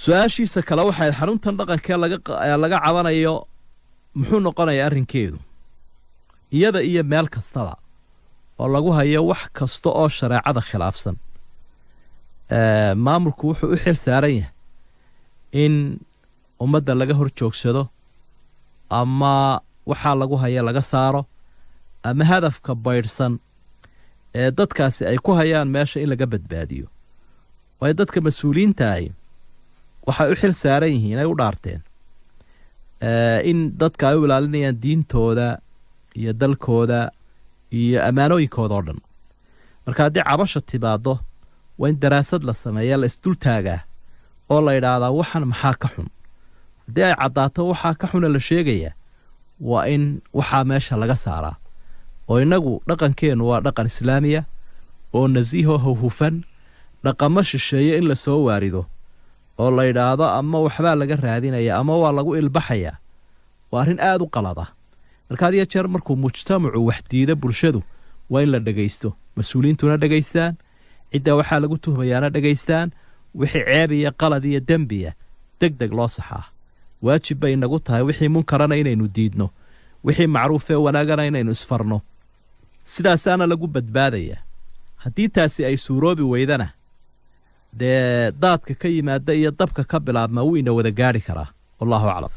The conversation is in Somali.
su-aashiisa kale waxay xaruntan dhaqankee laga cabanayo muxuu noqonayaa arrinkeedu iyada iyo meel kastaba oo lagu hayo wax kasta oo shareecada khilaafsan maamulku wuxuu u xil saaran yahay in ummadda laga hor joogsado ama waxaa lagu haya laga saaro ama hadafka baydhsan ee dadkaasi ay ku hayaan meesha in laga badbaadiyo waayo dadka mas-uuliyiinta ahi waxay u xil saaran yihiin ay u dhaarteen in dadka ay u ilaalinayaan diintooda iyo dalkooda iyo ammaanooyinkooda oo dhan marka haddii cabasha timaado waa in daraasad la sameeya la isdultaagaa oo la yidhaahdaa waxan maxaa ka xun haddii ay caddaato waxaa ka xuna la sheegayaa waa in waxaa meesha laga saaraa oo innagu dhaqankeennu waa dhaqan islaamiya oo nasiiho hufan dhaqamo shisheeye in la soo waarido oo la yidhaahdo ama waxbaa laga raadinaya ama waa lagu ilbaxayaa waa arrin aad u qalada marka had iyo jeer markuu mujtamacu wax diida bulshadu waa in la dhegaysto mas-uuliyiintuna dhegaystaan cidda waxaa lagu tuhmayaana dhegaystaan wixii ceeb iyo qalad iyo dembiya deg deg loo saxaa waajib bay inagu tahay wixii munkarana inaynu diidno wixii macruufee wanaagana inaynu isfarno sidaasaana lagu badbaadayaa haddii taasi ay suuroobi weydana dee daadka ka yimaada iyo dabka ka bilaabma wuu ina wada gaadhi karaa wallahu aclam